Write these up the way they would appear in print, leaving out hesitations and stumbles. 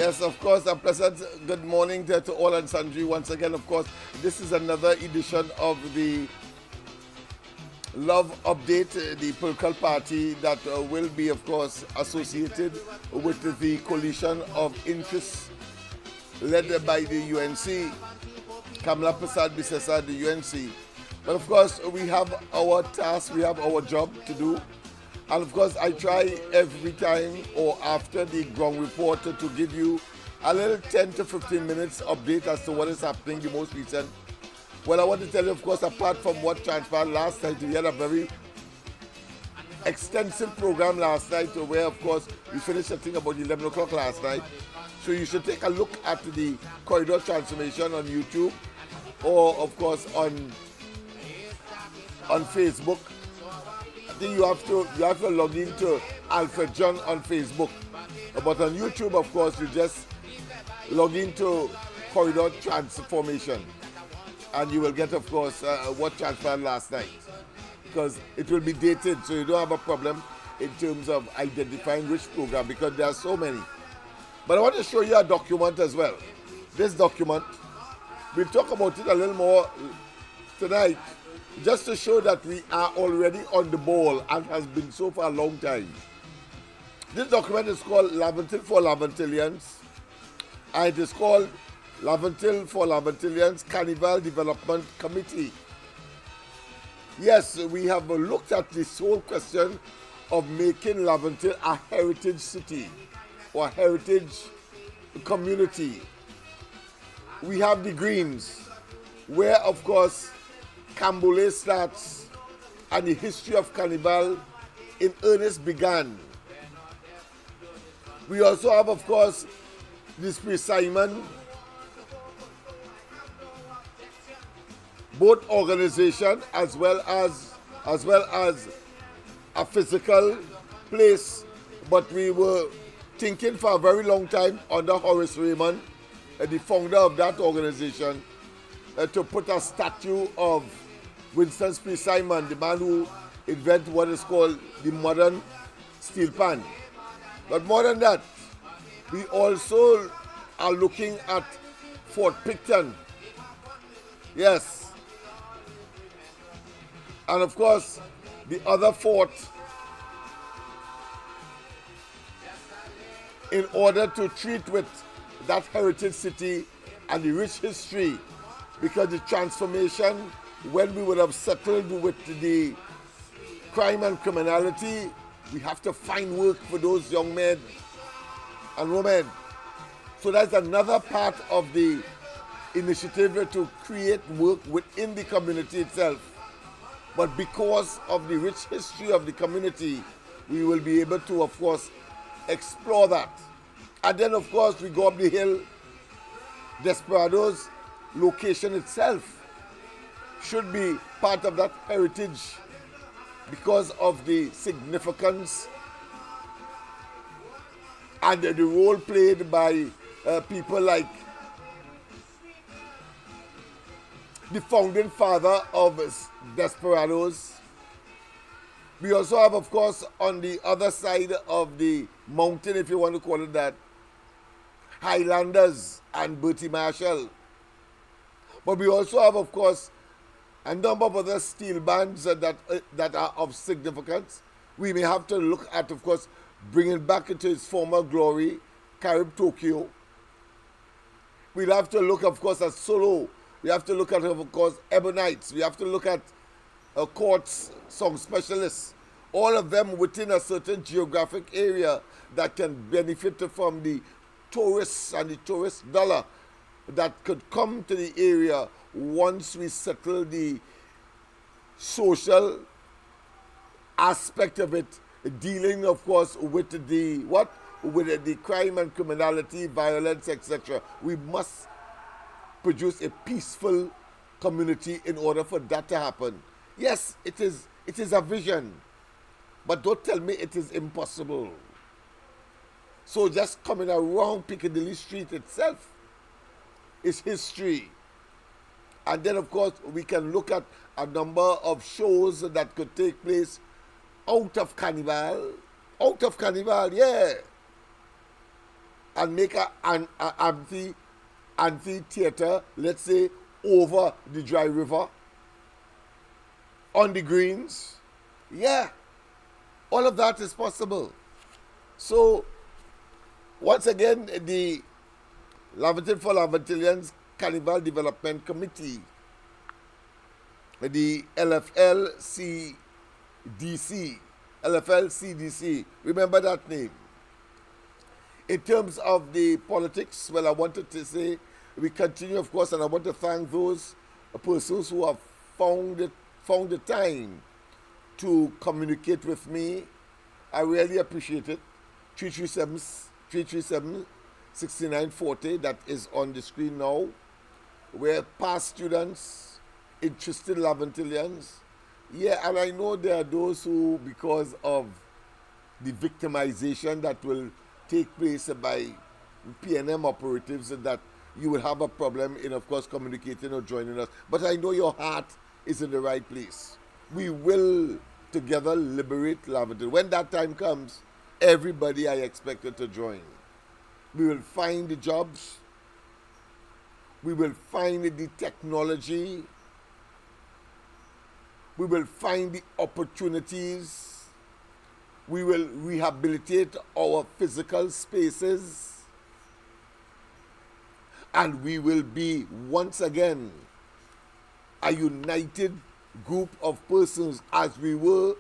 Yes, of course, a pleasant good morning to all and sundry. Once again, of course, this is another edition of the Love Update, the political party that will be, of course, associated with the coalition of interests led by the UNC, Kamala Prasad Bisesa, the UNC. But of course, we have our task, we have our job to do. And of course, I try every time or after the ground report to give you a little 10 to 15 minutes update as to what is happening, the most recent. Well, I want to tell you, of course, apart from what transpired last night, we had a very extensive program last night where, of course, we finished, I think, about 11 o'clock last night. So you should take a look at the corridor transformation on YouTube or, of course, on Facebook. I think you have to log into Alfred John on Facebook. But on YouTube, of course, you just log into corridor transformation. And you will get, of course, what transpired last night. Because it will be dated, so you don't have a problem in terms of identifying which program, because there are so many. But I want to show you a document as well. This document, we'll talk about it a little more tonight, just to show that we are already on the ball and has been so for a long time. This document is called Laventil for Laventilians, and it is called Laventil for Laventilians Carnival Development Committee. Yes, we have looked at this whole question of making Laventil a heritage city or a heritage community. We have the Greens, where, of course, Cambole starts and the history of Carnival in earnest began. We also have, of course, this Simon, both organization as well as a physical place. But we were thinking for a very long time under Horace Raymond, the founder of that organization, to put a statue of Winston P. Simon, the man who invented what is called the modern steel pan. But more than that, we also are looking at Fort Picton. Yes. And of course, the other fort, in order to treat with that heritage city and the rich history, because the transformation, when we would have settled with the crime and criminality, we have to find work for those young men and women. So that's another part of the initiative to create work within the community itself. But because of the rich history of the community, we will be able to, of course, explore that. And then, of course, we go up the hill. Desperado's location itself should be part of that heritage because of the significance and the role played by people like the founding father of Desperados. We also have, of course, on the other side of the mountain, if you want to call it that, Highlanders and Bertie Marshall. But we also have, of course, a number of other steel bands that are of significance. We may have to look at, of course, bringing back into its former glory, Carib Tokyo. We'll have to look, of course, at Solo. We have to look at, of course, Ebonites. We have to look at Courts, Song Specialists. All of them within a certain geographic area that can benefit from the tourists and the tourist dollar that could come to the area once we settle the social aspect of it, dealing, of course, with the crime and criminality, violence, etc. We must produce a peaceful community in order for that to happen. Yes, it is a vision, but don't tell me it is impossible. So just coming around Piccadilly Street itself is history. And then, of course, we can look at a number of shows that could take place out of Carnival. Out of Carnival, yeah. and make an amphitheater, let's say, over the dry river, on the greens. Yeah, all of that is possible. So, once again, the Laventille for Laventilians Carnival Development Committee, the LFLCDC, remember that name. In terms of the politics, well, I wanted to say we continue, of course, and I want to thank those persons who have found the time to communicate with me. I really appreciate it. 337-6940, that is on the screen now. We're past students, interested Laventilians. Yeah, and I know there are those who, because of the victimization that will take place by PNM operatives, that you will have a problem in, of course, communicating or joining us. But I know your heart is in the right place. We will together liberate Laventille. When that time comes, everybody I expected to join. We will find the jobs. We will find the technology. We will find the opportunities. We will rehabilitate our physical spaces. And we will be, once again, a united group of persons as we were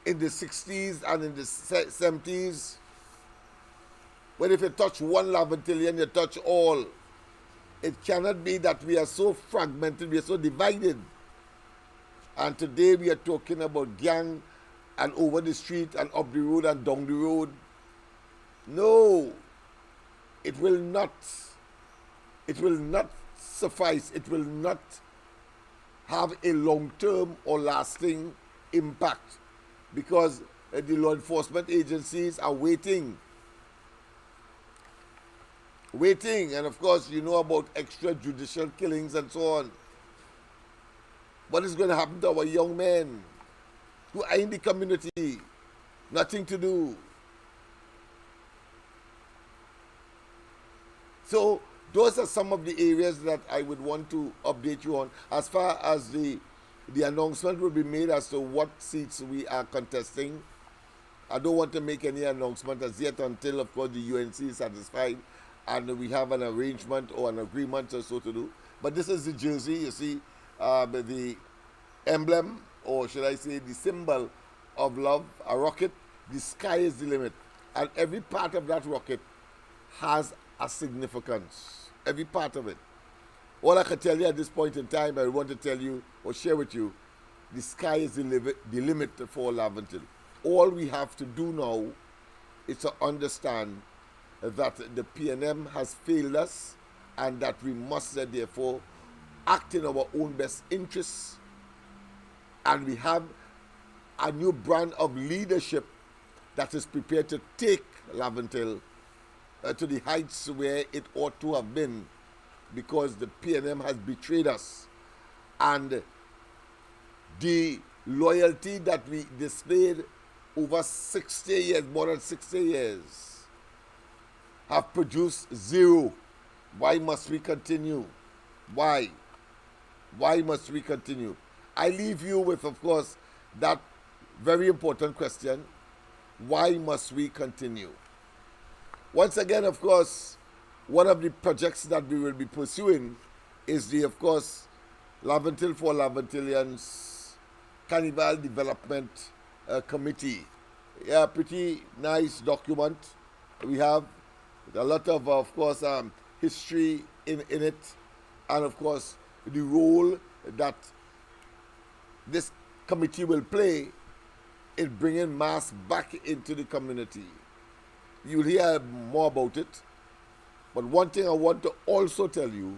in the 60s and in the 70s. When if you touch one Laventillian, you touch all. It cannot be that we are so fragmented, we are so divided. And today we are talking about gang and over the street and up the road and down the road. No, it will not suffice. It will not have a long-term or lasting impact, because the law enforcement agencies are waiting. And of course you know about extrajudicial killings and so on. What is going to happen to our young men who are in the community? Nothing to do. So those are some of the areas that I would want to update you on. As far as the announcement will be made as to what seats we are contesting, I don't want to make any announcement as yet until, of course, the UNC is satisfied and we have an arrangement or an agreement or so to do. But this is the jersey, you see, the emblem, or should I say the symbol of love, a rocket. The sky is the limit. And every part of that rocket has a significance. Every part of it. All I can tell you at this point in time, I want to tell you or share with you, the sky is the limit for Laventille. All we have to do now is to understand that the PNM has failed us and that we must therefore act in our own best interests. And we have a new brand of leadership that is prepared to take Laventille to the heights where it ought to have been, because the PNM has betrayed us. And the loyalty that we displayed over 60 years, more than 60 years, have produced zero. Why must we continue? Why? Why must we continue? I leave you with, of course, that very important question. Why must we continue? Once again, of course, one of the projects that we will be pursuing is the, of course, Laventille for Laventillians Carnival Development Committee. Yeah, pretty nice document. We have a lot of course, history in it, and of course, the role that this committee will play in bringing mass back into the community. You'll hear more about it. But one thing I want to also tell you,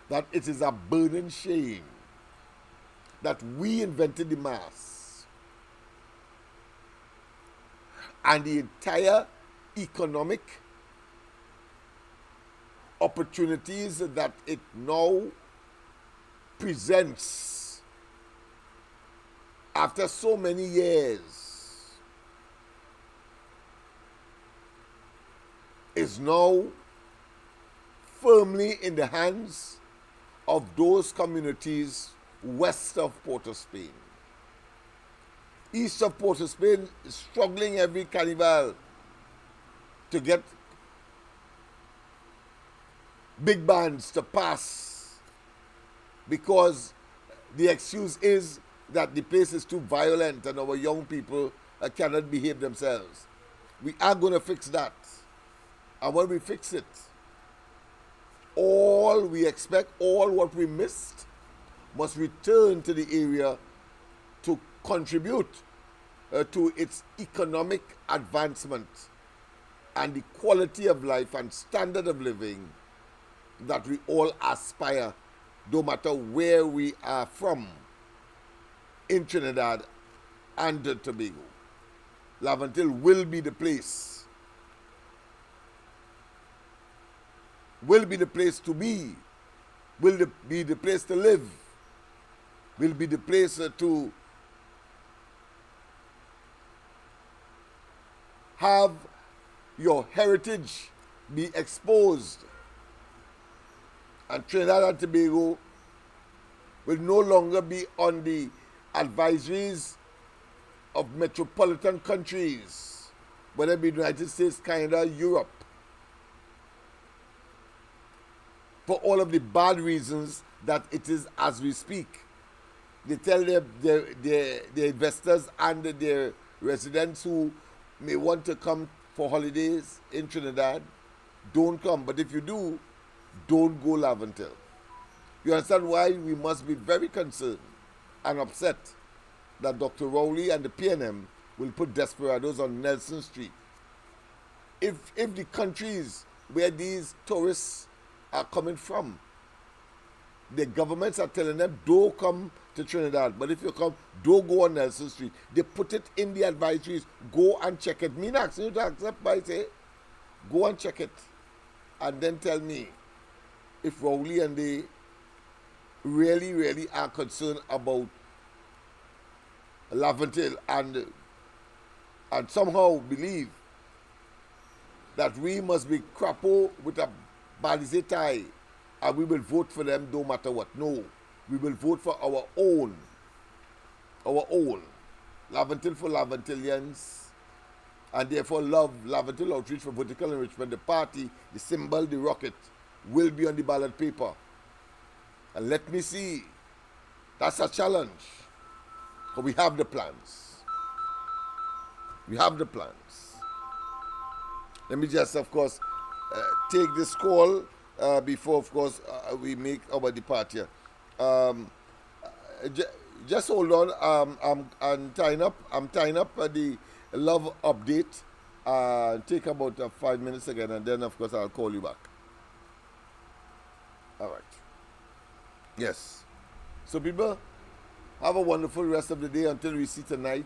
that it is a burning shame that we invented the mass, and the entire economic opportunities that it now presents after so many years is now firmly in the hands of those communities west of Port of Spain. East of Port of Spain is struggling every carnival to get big bands to pass because the excuse is that the place is too violent and our young people cannot behave themselves. We are going to fix that. And when we fix it, all we expect, all what we missed, must return to the area to contribute to its economic advancement and the quality of life and standard of living that we all aspire, no matter where we are from in Trinidad and Tobago. Laventille will be the place, will be the place to be, will be the place to live, will be the place to have your heritage be exposed. And Trinidad and Tobago will no longer be on the advisories of metropolitan countries, whether it be the United States, Canada, Europe, for all of the bad reasons that it is as we speak. They tell their investors and their residents who may want to come for holidays in Trinidad, don't come. But if you do, don't go Laventille. You understand why we must be very concerned and upset that Dr. Rowley and the PNM will put desperados on Nelson Street. If the countries where these tourists are coming from, the governments are telling them, don't come to Trinidad. But if you come, don't go on Nelson Street. They put it in the advisories. Go and check it. Me not asking you to accept, but I say, go and check it. And then tell me if Rowley and they really, really are concerned about Laventille and somehow believe that we must be crapo with a balize tie and we will vote for them no matter what. No, we will vote for our own. Laventille for Laventillians, and therefore love Laventille Outreach for Vertical Enrichment. The party, the symbol, the rocket will be on the ballot paper. And let me see. That's a challenge. But we have the plans. We have the plans. Let me just, of course, take this call before, of course, we make our departure. Just hold on. I'm tying up. The love update. Take about 5 minutes again, and then, of course, I'll call you back. All right. Yes. So, people, have a wonderful rest of the day until we see tonight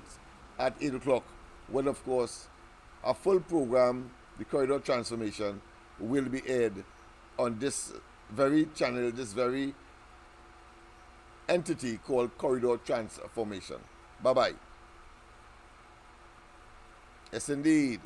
at 8 o'clock, when, of course, a full program, the Corridor Transformation, will be aired on this very channel, this very entity called Corridor Transformation. Bye-bye. Yes, indeed.